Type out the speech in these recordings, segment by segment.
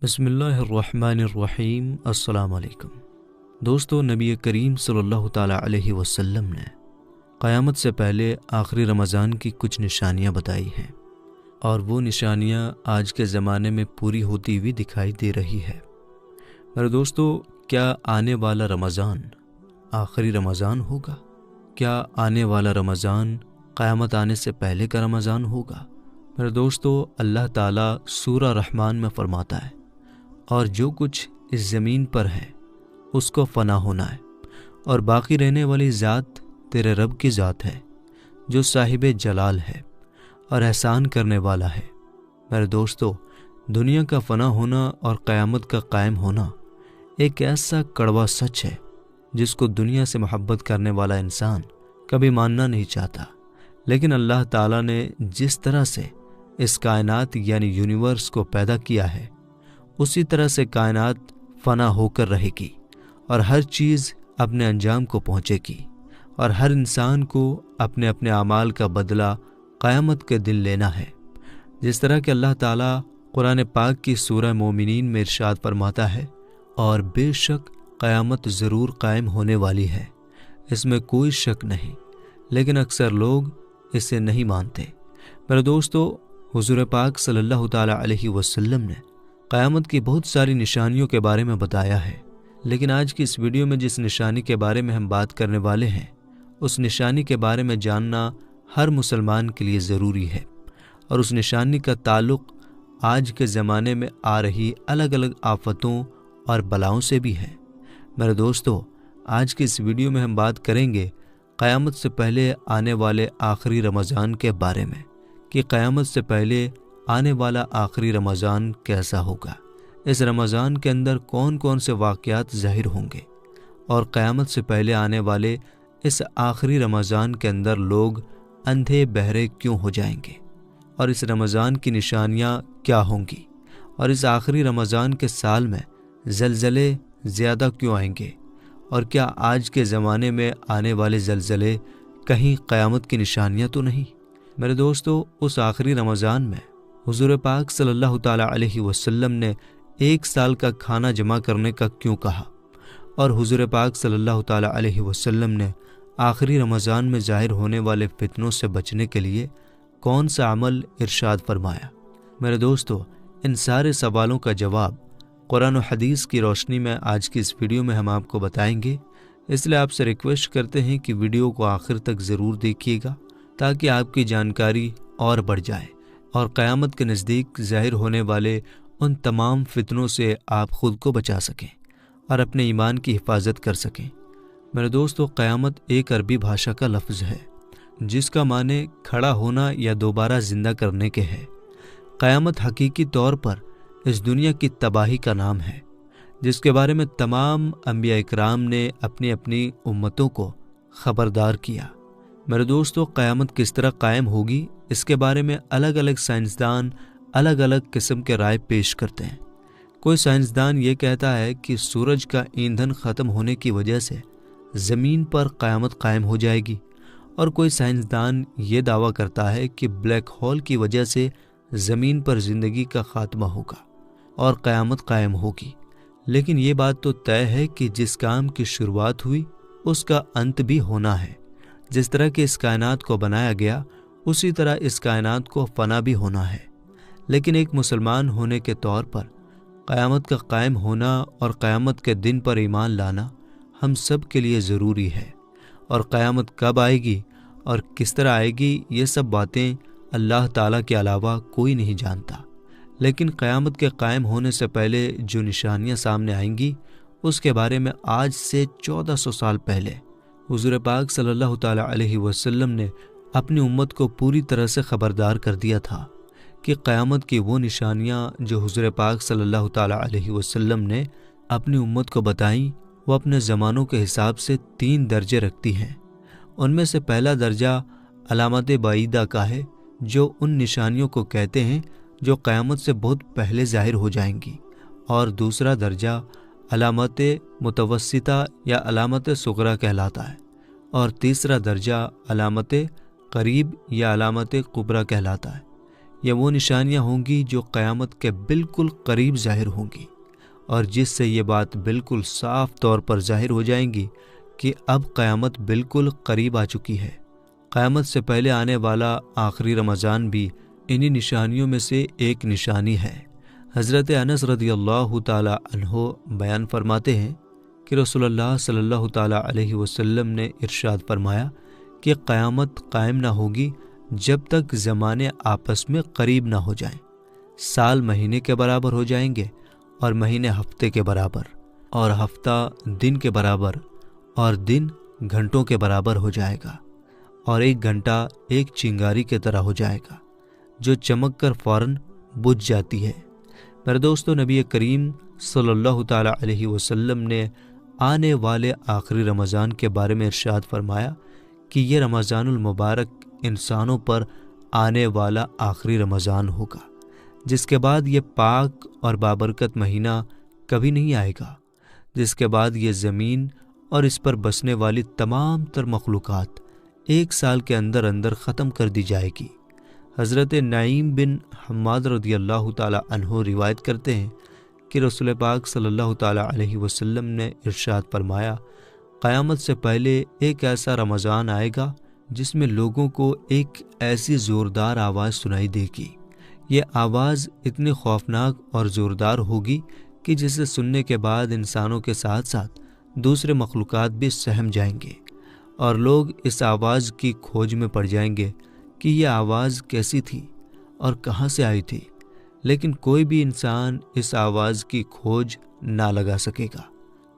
بسم اللہ الرحمن الرحیم۔ السلام علیکم دوستو، نبی کریم صلی اللہ تعالیٰ علیہ وسلم نے قیامت سے پہلے آخری رمضان کی کچھ نشانیاں بتائی ہیں، اور وہ نشانیاں آج کے زمانے میں پوری ہوتی ہوئی دکھائی دے رہی ہے۔ میرے دوستو، کیا آنے والا رمضان آخری رمضان ہوگا؟ کیا آنے والا رمضان قیامت آنے سے پہلے کا رمضان ہوگا؟ میرے دوستو، اللہ تعالیٰ سورہ رحمان میں فرماتا ہے، اور جو کچھ اس زمین پر ہے اس کو فنا ہونا ہے، اور باقی رہنے والی ذات تیرے رب کی ذات ہے جو صاحب جلال ہے اور احسان کرنے والا ہے۔ میرے دوستو، دنیا کا فنا ہونا اور قیامت کا قائم ہونا ایک ایسا کڑوا سچ ہے جس کو دنیا سے محبت کرنے والا انسان کبھی ماننا نہیں چاہتا، لیکن اللہ تعالیٰ نے جس طرح سے اس کائنات یعنی یونیورس کو پیدا کیا ہے، اسی طرح سے کائنات فنا ہو کر رہے گی، اور ہر چیز اپنے انجام کو پہنچے گی، اور ہر انسان کو اپنے اپنے اعمال کا بدلہ قیامت کے دن لینا ہے۔ جس طرح کہ اللہ تعالیٰ قرآن پاک کی سورہ مومنین میں ارشاد فرماتا ہے، اور بے شک قیامت ضرور قائم ہونے والی ہے، اس میں کوئی شک نہیں، لیکن اکثر لوگ اسے نہیں مانتے۔ میرے دوستو، حضور پاک صلی اللہ تعالیٰ علیہ وسلم نے قیامت کی بہت ساری نشانیوں کے بارے میں بتایا ہے، لیکن آج کی اس ویڈیو میں جس نشانی کے بارے میں ہم بات کرنے والے ہیں، اس نشانی کے بارے میں جاننا ہر مسلمان کے لیے ضروری ہے، اور اس نشانی کا تعلق آج کے زمانے میں آ رہی الگ الگ آفتوں اور بلاؤں سے بھی ہے۔ میرے دوستو، آج کی اس ویڈیو میں ہم بات کریں گے قیامت سے پہلے آنے والے آخری رمضان کے بارے میں، کہ قیامت سے پہلے آنے والا آخری رمضان کیسا ہوگا، اس رمضان کے اندر کون کون سے واقعات ظاہر ہوں گے، اور قیامت سے پہلے آنے والے اس آخری رمضان کے اندر لوگ اندھے بہرے کیوں ہو جائیں گے، اور اس رمضان کی نشانیاں کیا ہوں گی، اور اس آخری رمضان کے سال میں زلزلے زیادہ کیوں آئیں گے، اور کیا آج کے زمانے میں آنے والے زلزلے کہیں قیامت کی نشانیاں تو نہیں؟ میرے دوستو، اس آخری رمضان میں حضور پاک صلی اللہ تعالیٰ علیہ وسلم نے 1 سال کا کھانا جمع کرنے کا کیوں کہا، اور حضور پاک صلی اللہ تعالیٰ علیہ وسلم نے آخری رمضان میں ظاہر ہونے والے فتنوں سے بچنے کے لیے کون سا عمل ارشاد فرمایا؟ میرے دوستو، ان سارے سوالوں کا جواب قرآن و حدیث کی روشنی میں آج کی اس ویڈیو میں ہم آپ کو بتائیں گے، اس لیے آپ سے ریکویسٹ کرتے ہیں کہ ویڈیو کو آخر تک ضرور دیکھیے گا، تاکہ آپ کی جانکاری اور بڑھ جائے، اور قیامت کے نزدیک ظاہر ہونے والے ان تمام فتنوں سے آپ خود کو بچا سکیں اور اپنے ایمان کی حفاظت کر سکیں۔ میرے دوستو، قیامت ایک عربی بھاشا کا لفظ ہے جس کا معنی کھڑا ہونا یا دوبارہ زندہ کرنے کے ہے۔ قیامت حقیقی طور پر اس دنیا کی تباہی کا نام ہے، جس کے بارے میں تمام انبیاء اکرام نے اپنی اپنی امتوں کو خبردار کیا۔ میرے دوستو، قیامت کس طرح قائم ہوگی، اس کے بارے میں الگ الگ سائنسدان الگ الگ قسم کے رائے پیش کرتے ہیں۔ کوئی سائنسدان یہ کہتا ہے کہ سورج کا ایندھن ختم ہونے کی وجہ سے زمین پر قیامت قائم ہو جائے گی، اور کوئی سائنسدان یہ دعویٰ کرتا ہے کہ بلیک ہول کی وجہ سے زمین پر زندگی کا خاتمہ ہوگا اور قیامت قائم ہوگی۔ لیکن یہ بات تو طے ہے کہ جس کام کی شروعات ہوئی اس کا انت بھی ہونا ہے۔ جس طرح کہ اس کائنات کو بنایا گیا، اسی طرح اس کائنات کو فنا بھی ہونا ہے۔ لیکن ایک مسلمان ہونے کے طور پر قیامت کا قائم ہونا اور قیامت کے دن پر ایمان لانا ہم سب کے لیے ضروری ہے، اور قیامت کب آئے گی اور کس طرح آئے گی، یہ سب باتیں اللہ تعالیٰ کے علاوہ کوئی نہیں جانتا۔ لیکن قیامت کے قائم ہونے سے پہلے جو نشانیاں سامنے آئیں گی، اس کے بارے میں آج سے 1400 سال پہلے حضور پاک صلی اللہ تعالیٰ علیہ وسلم نے اپنی امت کو پوری طرح سے خبردار کر دیا تھا کہ قیامت کی وہ نشانیاں جو حضور پاک صلی اللہ تعالیٰ علیہ وسلم نے اپنی امت کو بتائیں، وہ اپنے زمانوں کے حساب سے 3 درجے رکھتی ہیں۔ ان میں سے پہلا درجہ علامت بعیدہ کا ہے، جو ان نشانیوں کو کہتے ہیں جو قیامت سے بہت پہلے ظاہر ہو جائیں گی، اور دوسرا درجہ علامت متوسطہ یا علامت صغریٰ کہلاتا ہے، اور تیسرا درجہ علامت قریب یا علامت کبریٰ کہلاتا ہے۔ یہ وہ نشانیاں ہوں گی جو قیامت کے بالکل قریب ظاہر ہوں گی، اور جس سے یہ بات بالکل صاف طور پر ظاہر ہو جائیں گی کہ اب قیامت بالکل قریب آ چکی ہے۔ قیامت سے پہلے آنے والا آخری رمضان بھی انہی نشانیوں میں سے ایک نشانی ہے۔ حضرت انس رضی اللہ تعالی عنہ بیان فرماتے ہیں کہ رسول اللہ صلی اللہ تعالی علیہ وسلم نے ارشاد فرمایا کہ قیامت قائم نہ ہوگی جب تک زمانے آپس میں قریب نہ ہو جائیں۔ سال مہینے کے برابر ہو جائیں گے، اور مہینے ہفتے کے برابر، اور ہفتہ دن کے برابر، اور دن گھنٹوں کے برابر ہو جائے گا، اور ایک گھنٹہ ایک چنگاری کی طرح ہو جائے گا جو چمک کر فوراً بجھ جاتی ہے۔ میرے دوستو، نبی کریم صلی اللہ تعالی علیہ وسلم نے آنے والے آخری رمضان کے بارے میں ارشاد فرمایا کہ یہ رمضان المبارک انسانوں پر آنے والا آخری رمضان ہوگا، جس کے بعد یہ پاک اور بابرکت مہینہ کبھی نہیں آئے گا، جس کے بعد یہ زمین اور اس پر بسنے والی تمام تر مخلوقات ایک سال کے اندر اندر ختم کر دی جائے گی۔ حضرت نعیم بن حماد رضی اللہ تعالی عنہ روایت کرتے ہیں کہ رسول پاک صلی اللہ تعالی علیہ وسلم نے ارشاد فرمایا، قیامت سے پہلے ایک ایسا رمضان آئے گا جس میں لوگوں کو ایک ایسی زوردار آواز سنائی دے گی۔ یہ آواز اتنی خوفناک اور زوردار ہوگی کہ جسے سننے کے بعد انسانوں کے ساتھ ساتھ دوسرے مخلوقات بھی سہم جائیں گے، اور لوگ اس آواز کی کھوج میں پڑ جائیں گے کہ یہ آواز کیسی تھی اور کہاں سے آئی تھی، لیکن کوئی بھی انسان اس آواز کی کھوج نہ لگا سکے گا۔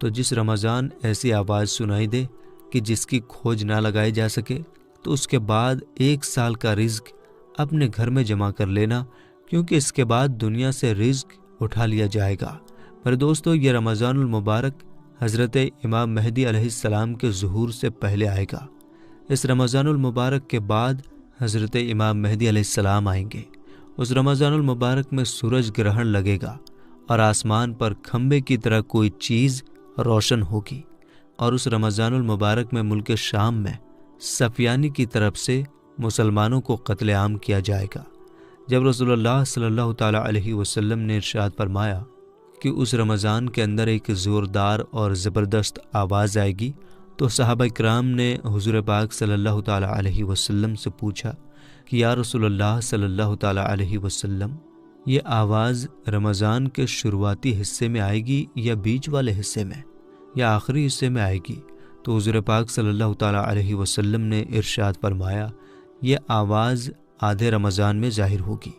تو جس رمضان ایسی آواز سنائی دے کہ جس کی کھوج نہ لگائی جا سکے، تو اس کے بعد ایک سال کا رزق اپنے گھر میں جمع کر لینا، کیونکہ اس کے بعد دنیا سے رزق اٹھا لیا جائے گا۔ میرے دوستو، یہ رمضان المبارک حضرت امام مہدی علیہ السلام کے ظہور سے پہلے آئے گا۔ اس رمضان المبارک کے بعد حضرت امام مہدی علیہ السلام آئیں گے۔ اس رمضان المبارک میں سورج گرہن لگے گا، اور آسمان پر کھمبے کی طرح کوئی چیز روشن ہوگی، اور اس رمضان المبارک میں ملک شام میں سفیانی کی طرف سے مسلمانوں کو قتل عام کیا جائے گا۔ جب رسول اللہ صلی اللہ تعالی علیہ وسلم نے ارشاد فرمایا کہ اس رمضان کے اندر ایک زوردار اور زبردست آواز آئے گی، تو صحابہ کرام نے حضور پاک صلی اللہ تعالی علیہ وسلم سے پوچھا کہ یا رسول اللہ صلی اللہ تعالی علیہ وسلم، یہ آواز رمضان کے شروعاتی حصے میں آئے گی یا بیچ والے حصے میں یا آخری حصے میں آئے گی؟ تو حضور پاک صلی اللہ تعالی علیہ وسلم نے ارشاد فرمایا، یہ آواز آدھے رمضان میں ظاہر ہوگی۔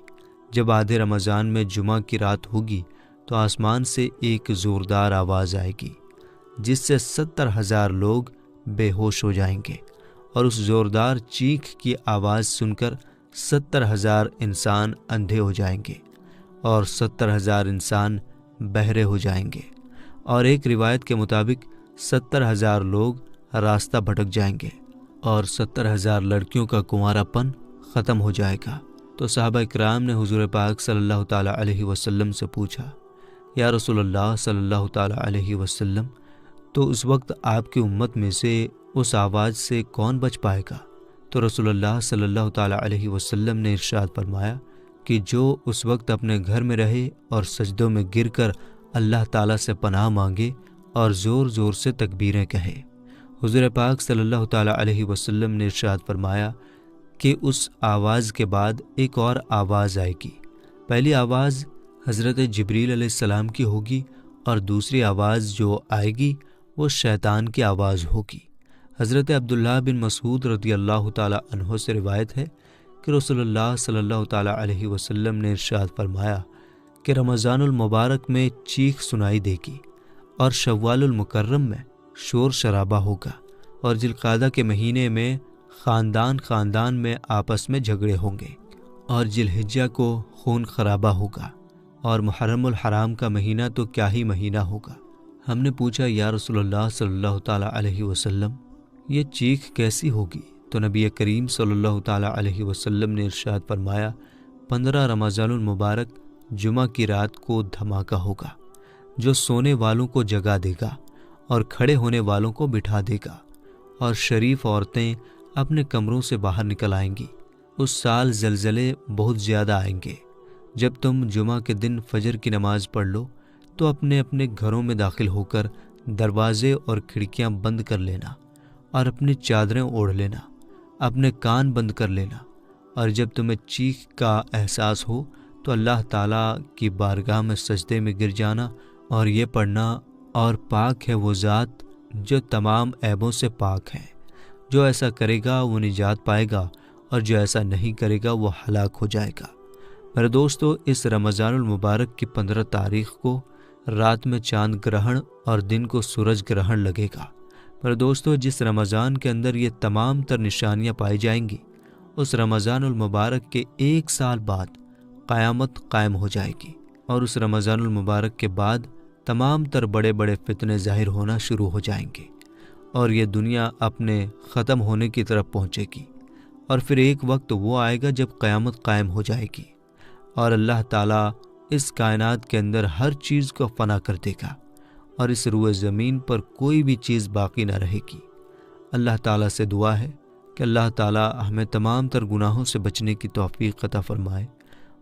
جب آدھے رمضان میں جمعہ کی رات ہوگی تو آسمان سے ایک زوردار آواز آئے گی جس سے 70,000 لوگ بے ہوش ہو جائیں گے، اور اس زوردار چیخ کی آواز سن کر 70,000 انسان اندھے ہو جائیں گے، اور 70,000 انسان بہرے ہو جائیں گے، اور ایک روایت کے مطابق 70,000 لوگ راستہ بھٹک جائیں گے، اور 70,000 لڑکیوں کا کنوارا پن ختم ہو جائے گا۔ تو صحابہ کرام نے حضور پاک صلی اللہ تعالی علیہ وسلم سے پوچھا، یا رسول اللہ صلی اللہ تعالی علیہ وسلم، تو اس وقت آپ کی امت میں سے اس آواز سے کون بچ پائے گا؟ تو رسول اللہ صلی اللہ تعالی علیہ وسلم نے ارشاد فرمایا کہ جو اس وقت اپنے گھر میں رہے اور سجدوں میں گر کر اللہ تعالیٰ سے پناہ مانگے اور زور زور سے تکبیریں کہے۔ حضور پاک صلی اللہ تعالی علیہ وسلم نے ارشاد فرمایا کہ اس آواز کے بعد ایک اور آواز آئے گی۔ پہلی آواز حضرت جبریل علیہ السلام کی ہوگی، اور دوسری آواز جو آئے گی وہ شیطان کی آواز ہوگی۔ حضرت عبداللہ بن مسعود رضی اللہ تعالی عنہ سے روایت ہے کہ رسول اللہ صلی اللہ تعالی علیہ وسلم نے ارشاد فرمایا کہ رمضان المبارک میں چیخ سنائی دے گی، اور شوال المکرم میں شور شرابہ ہوگا، اور ذوالقعدہ کے مہینے میں خاندان خاندان میں آپس میں جھگڑے ہوں گے، اور ذوالحجہ کو خون خرابہ ہوگا، اور محرم الحرام کا مہینہ تو کیا ہی مہینہ ہوگا۔ ہم نے پوچھا، یا رسول اللہ صلی اللہ تعالی علیہ وسلم، یہ چیخ کیسی ہوگی؟ تو نبی کریم صلی اللہ تعالی علیہ وسلم نے ارشاد فرمایا، 15 رمضان المبارک جمعہ کی رات کو دھماکہ ہوگا جو سونے والوں کو جگا دے گا اور کھڑے ہونے والوں کو بٹھا دے گا، اور شریف عورتیں اپنے کمروں سے باہر نکل آئیں گی، اس سال زلزلے بہت زیادہ آئیں گے۔ جب تم جمعہ کے دن فجر کی نماز پڑھ لو تو اپنے اپنے گھروں میں داخل ہو کر دروازے اور کھڑکیاں بند کر لینا اور اپنی چادریں اوڑھ لینا، اپنے کان بند کر لینا، اور جب تمہیں چیخ کا احساس ہو تو اللہ تعالیٰ کی بارگاہ میں سجدے میں گر جانا اور یہ پڑھنا، اور پاک ہے وہ ذات جو تمام عیبوں سے پاک ہے۔ جو ایسا کرے گا وہ نجات پائے گا، اور جو ایسا نہیں کرے گا وہ ہلاک ہو جائے گا۔ میرے دوستو، اس رمضان المبارک کی 15 تاریخ کو رات میں چاند گرہن اور دن کو سورج گرہن لگے گا۔ میرے دوستو، جس رمضان کے اندر یہ تمام تر نشانیاں پائی جائیں گی، اس رمضان المبارک کے 1 سال بعد قیامت قائم ہو جائے گی، اور اس رمضان المبارک کے بعد تمام تر بڑے بڑے فتنے ظاہر ہونا شروع ہو جائیں گے، اور یہ دنیا اپنے ختم ہونے کی طرف پہنچے گی۔ اور پھر ایک وقت وہ آئے گا جب قیامت قائم ہو جائے گی، اور اللہ تعالیٰ اس کائنات کے اندر ہر چیز کو فنا کر دے گا، اور اس روئے زمین پر کوئی بھی چیز باقی نہ رہے گی۔ اللہ تعالیٰ سے دعا ہے کہ اللہ تعالیٰ ہمیں تمام تر گناہوں سے بچنے کی توفیق عطا فرمائے،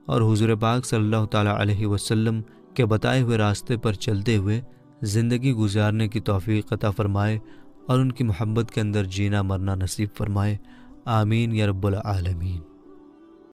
اور حضور پاک صلی اللہ تعالیٰ علیہ وسلم کے بتائے ہوئے راستے پر چلتے ہوئے زندگی گزارنے کی توفیق عطا فرمائے، اور ان کی محبت کے اندر جینا مرنا نصیب فرمائے۔ آمین یا رب العالمین۔